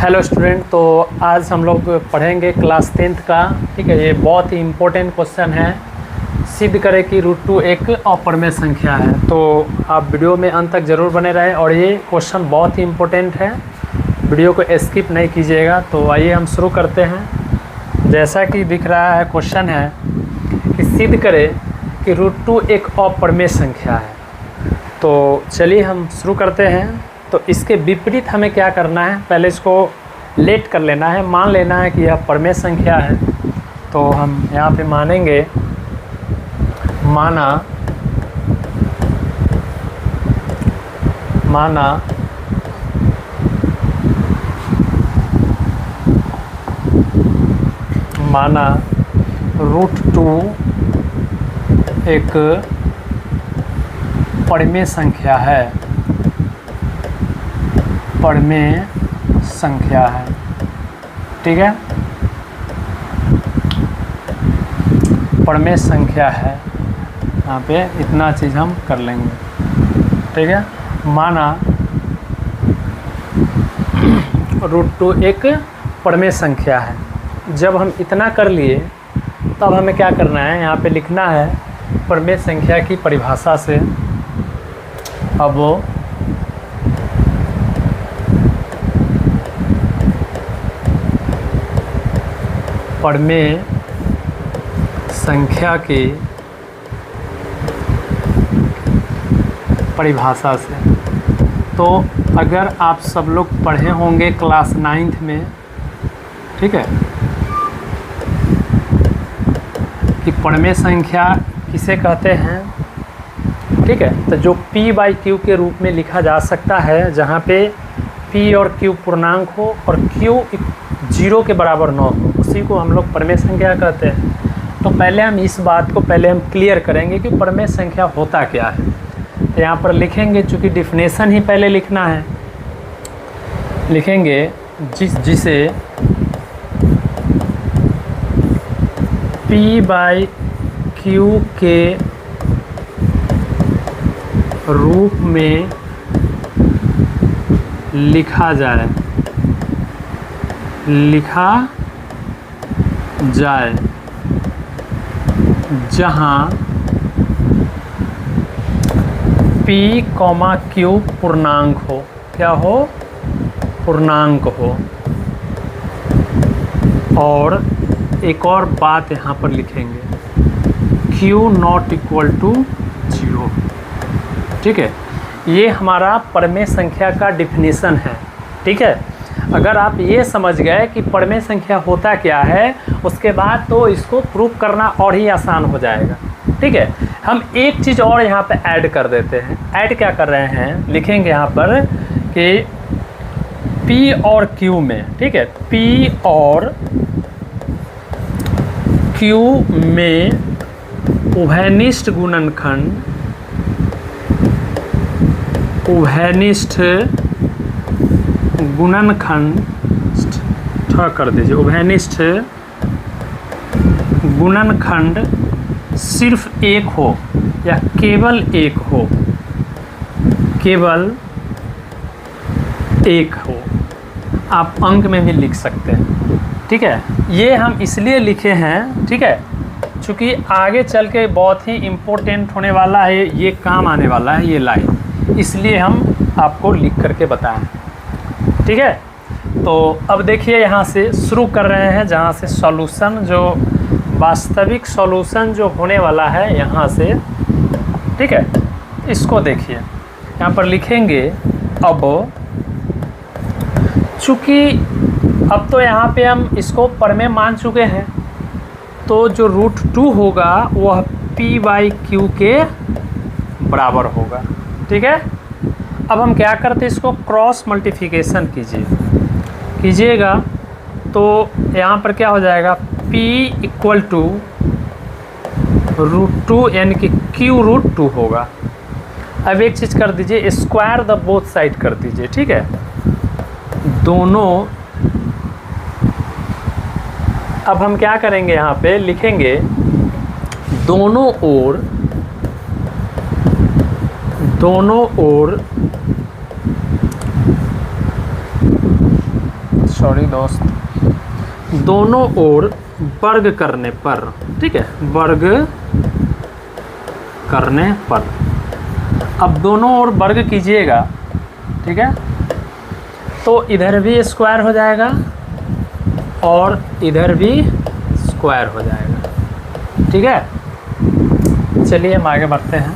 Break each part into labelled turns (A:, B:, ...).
A: Hello student. तो आज हम लोग पढ़ेंगे क्लास 10th का। ठीक है, ये बहुत ही इम्पोर्टेंट क्वेश्चन है। सिद्ध करें कि √2 एक अपरिमेय संख्या है। तो आप वीडियो में अंत तक ज़रूर बने रहें और ये क्वेश्चन बहुत ही इम्पोर्टेंट है, वीडियो को स्किप नहीं कीजिएगा। तो आइए हम शुरू करते हैं। जैसा कि दिख रहा है क्वेश्चन है कि सिद्ध करें कि √2 एक अपरिमेय संख्या है। तो चलिए हम शुरू करते हैं। तो इसके विपरीत हमें क्या करना है, पहले इसको लेट कर लेना है, मान लेना है कि यह परिमेय संख्या है। तो हम यहाँ पे मानेंगे, माना √2 एक परिमेय संख्या है, परिमेय संख्या है। ठीक है, परिमेय संख्या है। यहाँ पे इतना चीज़ हम कर लेंगे। ठीक है, माना √2 एक परिमेय संख्या है। जब हम इतना कर लिए तब हमें क्या करना है, यहाँ पे लिखना है परिमेय संख्या की परिभाषा से। अब वो परिमेय संख्या की परिभाषा से। तो अगर आप सब लोग पढ़े होंगे क्लास 9th में, ठीक है, कि परिमेय संख्या किसे कहते हैं। ठीक है, तो जो p/q के रूप में लिखा जा सकता है, जहाँ पे p और q पूर्णांक हो और q 0 के बराबर न हो, उसी को हम लोग परिमेय संख्या कहते हैं। तो पहले हम इस बात को क्लियर करेंगे कि परिमेय संख्या होता क्या है। तो यहाँ पर लिखेंगे, चूँकि डिफिनेशन ही पहले लिखना है, लिखेंगे जिसे p/q के रूप में लिखा जाए, जहाँ p, q पूर्णांक हो। क्या हो? पूर्णांक हो। और एक और बात यहाँ पर लिखेंगे, q ≠ 0। ठीक है, ये हमारा परिमेय संख्या का डिफिनीशन है। ठीक है, अगर आप ये समझ गए कि परिमेय संख्या होता क्या है, उसके बाद तो इसको प्रूफ करना और ही आसान हो जाएगा। ठीक है, हम एक चीज़ और यहाँ पे ऐड कर देते हैं। ऐड क्या कर रहे हैं, लिखेंगे यहाँ पर कि p और q में, ठीक है, p और q में उभयनिष्ठ गुणनखंड, कर दीजिए, उभयनिष्ठ गुणनखंड सिर्फ एक हो या केवल एक हो, आप अंक में भी लिख सकते हैं। ठीक है, ये हम इसलिए लिखे हैं, ठीक है, चूँकि आगे चल के बहुत ही इम्पोर्टेंट होने वाला है, ये काम आने वाला है ये लाइन, इसलिए हम आपको लिख करके बताएं। ठीक है, तो अब देखिए यहाँ से शुरू कर रहे हैं, जहाँ से सॉल्यूशन, जो वास्तविक सॉल्यूशन जो होने वाला है यहाँ से। ठीक है, इसको देखिए, यहाँ पर लिखेंगे। अब चूँकि अब तो यहाँ पे हम इसको परिमेय मान चुके हैं, तो जो √2 होगा वह p/q के बराबर होगा। ठीक है, अब हम क्या करते हैं, इसको क्रॉस मल्टीप्लिकेशन कीजिएगा। तो यहाँ पर क्या हो जाएगा, p = √2 यानी कि q √2 होगा। अब एक चीज़ कर दीजिए, स्क्वायर द बोथ साइड कर दीजिए। ठीक है, दोनों, अब हम क्या करेंगे, यहाँ पे लिखेंगे दोनों ओर सॉरी दोस्त, दोनों ओर वर्ग करने पर, ठीक है, वर्ग करने पर। अब दोनों ओर वर्ग कीजिएगा, ठीक है, तो इधर भी स्क्वायर हो जाएगा और इधर भी स्क्वायर हो जाएगा, ठीक है। चलिए हम आगे बढ़ते हैं,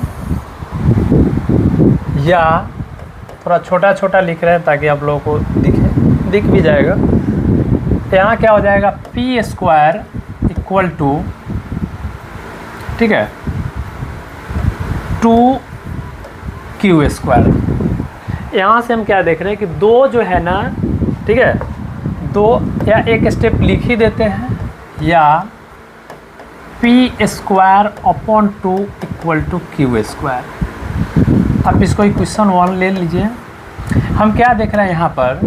A: या थोड़ा छोटा छोटा लिख रहे हैं ताकि आप लोगों को दिख भी जाएगा। यहाँ क्या हो जाएगा, पी स्क्वायर इक्वल टू, ठीक है, 2q स्क्वायर। यहाँ से हम क्या देख रहे हैं कि दो जो है ना, ठीक है, दो या एक स्टेप लिख ही देते हैं, या p square upon 2 equal to q square. आप इसको इक्वेशन 1 ले लीजिए। हम क्या देख रहे हैं यहाँ पर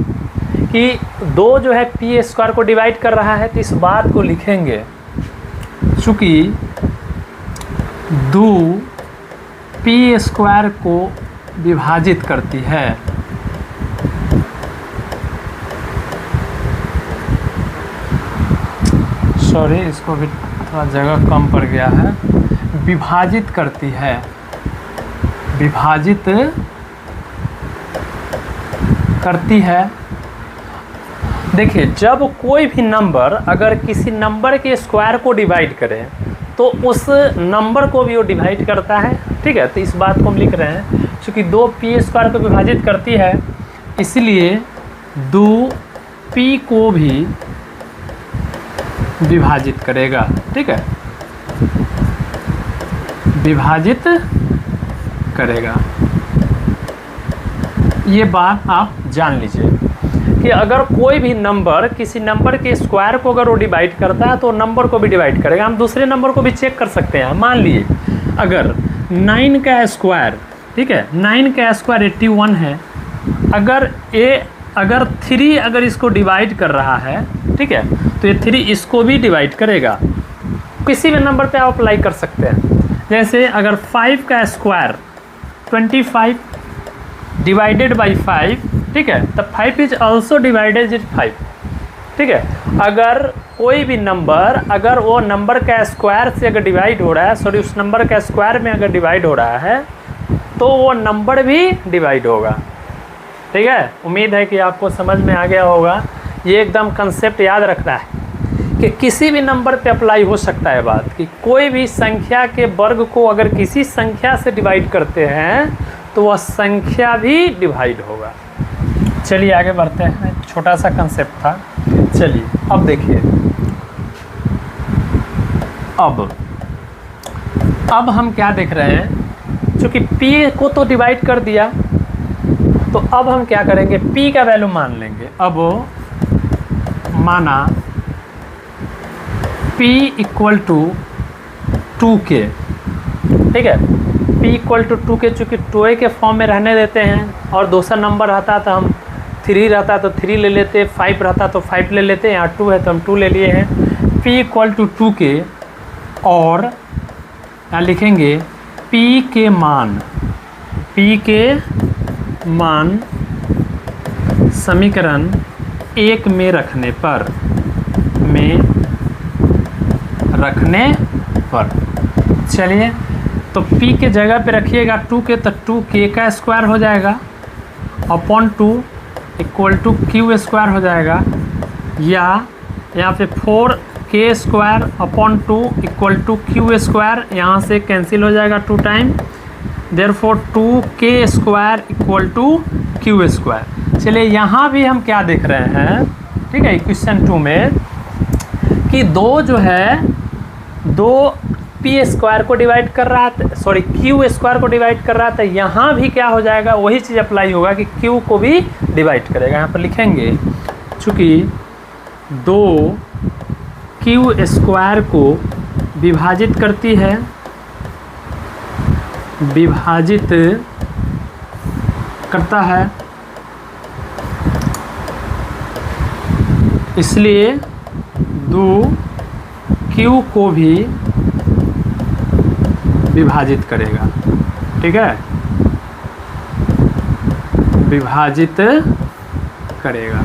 A: कि दो जो है पी स्क्वायर को डिवाइड कर रहा है, तो इस बात को लिखेंगे चूँकि दो पी स्क्वायर को विभाजित करती है, सॉरी इसको भी थोड़ा जगह कम पड़ गया है, विभाजित करती है, विभाजित करती है। देखिए, जब कोई भी नंबर अगर किसी नंबर के स्क्वायर को डिवाइड करे तो उस नंबर को भी वो डिवाइड करता है, ठीक है। तो इस बात को हम लिख रहे हैं क्योंकि दो पी स्क्वायर को विभाजित करती है, इसलिए दो पी को भी विभाजित करेगा, ठीक है, विभाजित करेगा। ये बात आप जान लीजिए कि अगर कोई भी नंबर किसी नंबर के स्क्वायर को अगर वो डिवाइड करता है तो नंबर को भी डिवाइड करेगा। हम दूसरे नंबर को भी चेक कर सकते हैं। मान लिए अगर 9 का स्क्वायर, ठीक है, 9 का स्क्वायर 81 है, अगर 3 अगर इसको डिवाइड कर रहा है, ठीक है, तो ये 3 इसको भी डिवाइड करेगा। किसी भी नंबर पे आप अप्लाई कर सकते हैं। जैसे अगर 5 का स्क्वायर 25 डिवाइडेड बाई 5, ठीक है, तब 5 इज ऑल्सो डिवाइडेड विद 5, ठीक है। अगर कोई भी नंबर अगर वो नंबर का स्क्वायर से अगर डिवाइड हो रहा है, सॉरी उस नंबर का स्क्वायर में अगर डिवाइड हो रहा है तो वो नंबर भी डिवाइड होगा, ठीक है। उम्मीद है कि आपको समझ में आ गया होगा। ये एकदम कंसेप्ट याद रखना है कि किसी भी नंबर पे अप्लाई हो सकता है बात कि कोई भी संख्या के वर्ग को अगर किसी संख्या से डिवाइड करते हैं तो वह संख्या भी डिवाइड होगा। चलिए आगे बढ़ते हैं, छोटा सा कंसेप्ट था। चलिए अब देखिए, अब हम क्या देख रहे हैं, चूँकि p को तो डिवाइड कर दिया तो अब हम क्या करेंगे, p का वैल्यू मान लेंगे। अब माना p इक्वल टू 2k, ठीक है, p इक्वल टू 2k, चूँकि 2a के फॉर्म में रहने देते हैं और दूसरा नंबर रहता तो हम 3 रहता तो 3 ले लेते, 5 रहता तो 5 ले लेते, यहाँ 2 है तो हम 2 ले लिए हैं। p इक्वल टू 2k और यहाँ लिखेंगे p के मान समीकरण 1 में रखने पर, चलिए तो p के जगह पे रखिएगा 2k, तो 2k का स्क्वायर हो जाएगा upon 2 equal to q square हो जाएगा, या यहाँ पे 4k square upon 2 equal to q square, यहाँ से कैंसिल हो जाएगा 2 time, therefore 2k square equal to q square. चलिए यहाँ भी हम क्या देख रहे हैं, ठीक है, इक्वेशन 2 में कि दो जो है दो पी स्क्वायर को डिवाइड कर रहा था, सॉरी क्यू स्क्वायर को डिवाइड कर रहा था। यहाँ भी क्या हो जाएगा, वही चीज़ अप्लाई होगा कि क्यू को भी डिवाइड करेगा। यहाँ पर लिखेंगे चूँकि दो क्यू स्क्वायर को विभाजित करती है, विभाजित करता है, इसलिए दो क्यू को भी विभाजित करेगा, ठीक है, विभाजित करेगा।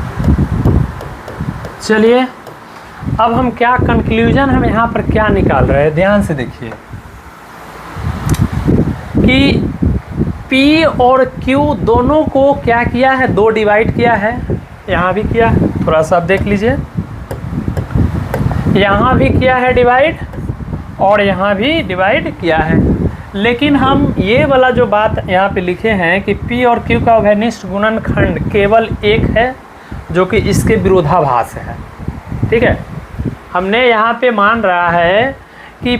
A: चलिए अब हम क्या कंक्लूजन हम यहाँ पर क्या निकाल रहे हैं, ध्यान से देखिए कि P और Q दोनों को क्या किया है, 2 डिवाइड किया है, यहाँ भी किया है, थोड़ा सा आप देख लीजिए, यहाँ भी किया है डिवाइड और यहाँ भी डिवाइड किया है। लेकिन हम ये वाला जो बात यहाँ पे लिखे हैं कि P और Q का उभयनिष्ठ गुणनखंड केवल एक है, जो कि इसके विरोधाभास है। ठीक है, हमने यहाँ पे मान रहा है कि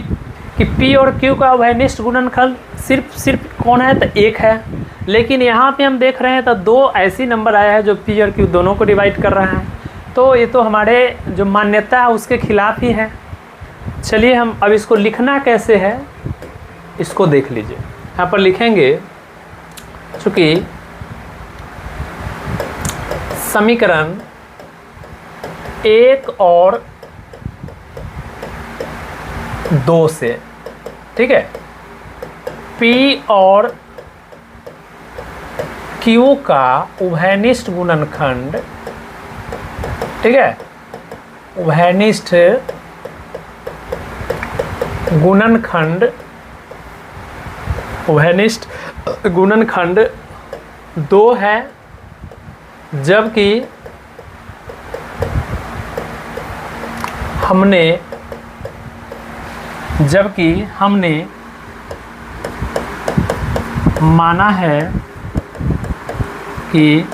A: P और Q का उभयनिष्ठ गुणनखंड सिर्फ कौन है, तो एक है। लेकिन यहाँ पे हम देख रहे हैं तो 2 ऐसी नंबर आया है जो P और Q दोनों को डिवाइड कर रहा है, तो ये तो हमारे जो मान्यता है उसके खिलाफ ही है। चलिए हम अब इसको लिखना कैसे है इसको देख लीजिए। यहाँ पर लिखेंगे, चूँकि समीकरण 1 और 2 से, ठीक है, P और Q का उभयनिष्ठ गुणनखंड, ठीक है, उभयनिष्ठ गुणनखंड, उभयनिष्ठ गुणनखंड 2 है, जबकि हमने माना है कि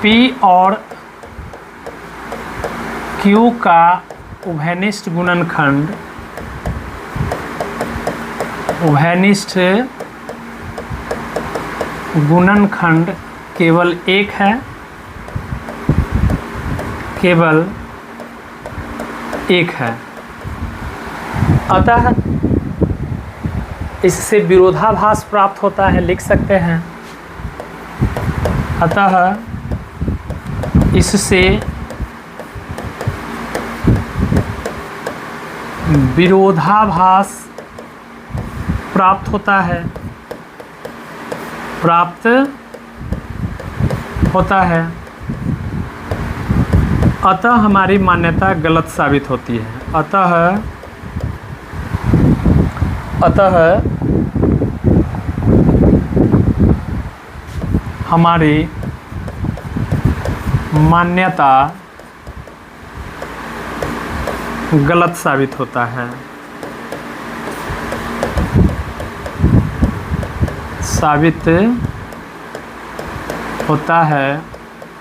A: P और Q का उभयनिष्ठ गुणनखंड केवल एक है, केवल एक है। अतः इससे विरोधाभास प्राप्त होता है, लिख सकते हैं। अतः इससे विरोधाभास प्राप्त होता है, अतः हमारी मान्यता गलत साबित होती है। अतः हमारी मान्यता गलत साबित होता है। साबित होता है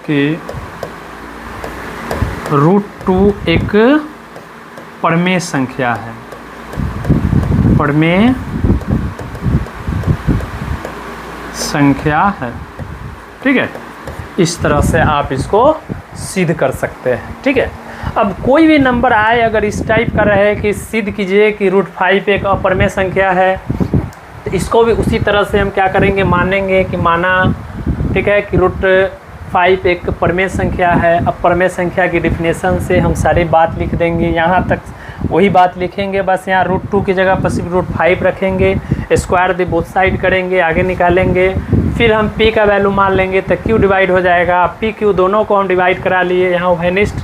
A: कि √2 एक परमेय संख्या है, परमेय संख्या है। ठीक है, इस तरह से आप इसको सिद्ध कर सकते हैं। ठीक है, अब कोई भी नंबर आए अगर इस टाइप का रहे कि सिद्ध कीजिए कि √5 एक अपरमेय संख्या है, तो इसको भी उसी तरह से हम क्या करेंगे, मानेंगे कि माना, ठीक है, कि √5 एक परमेय संख्या है। अब परमेय संख्या की डिफिनेशन से हम सारी बात लिख देंगे, यहाँ तक वही बात लिखेंगे, बस यहाँ √2 की जगह पर सिर्फ √5 रखेंगे, स्क्वायर दे बोथ साइड करेंगे, आगे निकालेंगे, फिर हम P का वैल्यू मान लेंगे तो Q डिवाइड हो जाएगा। P Q दोनों को हम डिवाइड करा लिए, यहाँ उभयनिष्ठ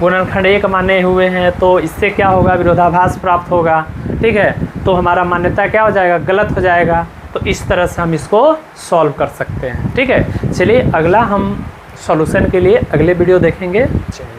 A: गुणनखंड एक माने हुए हैं, तो इससे क्या होगा, विरोधाभास प्राप्त होगा। ठीक है, तो हमारा मान्यता क्या हो जाएगा, गलत हो जाएगा। तो इस तरह से हम इसको सॉल्व कर सकते हैं। ठीक है, चलिए अगला हम सॉल्यूशन के लिए अगले वीडियो देखेंगे। चलिए।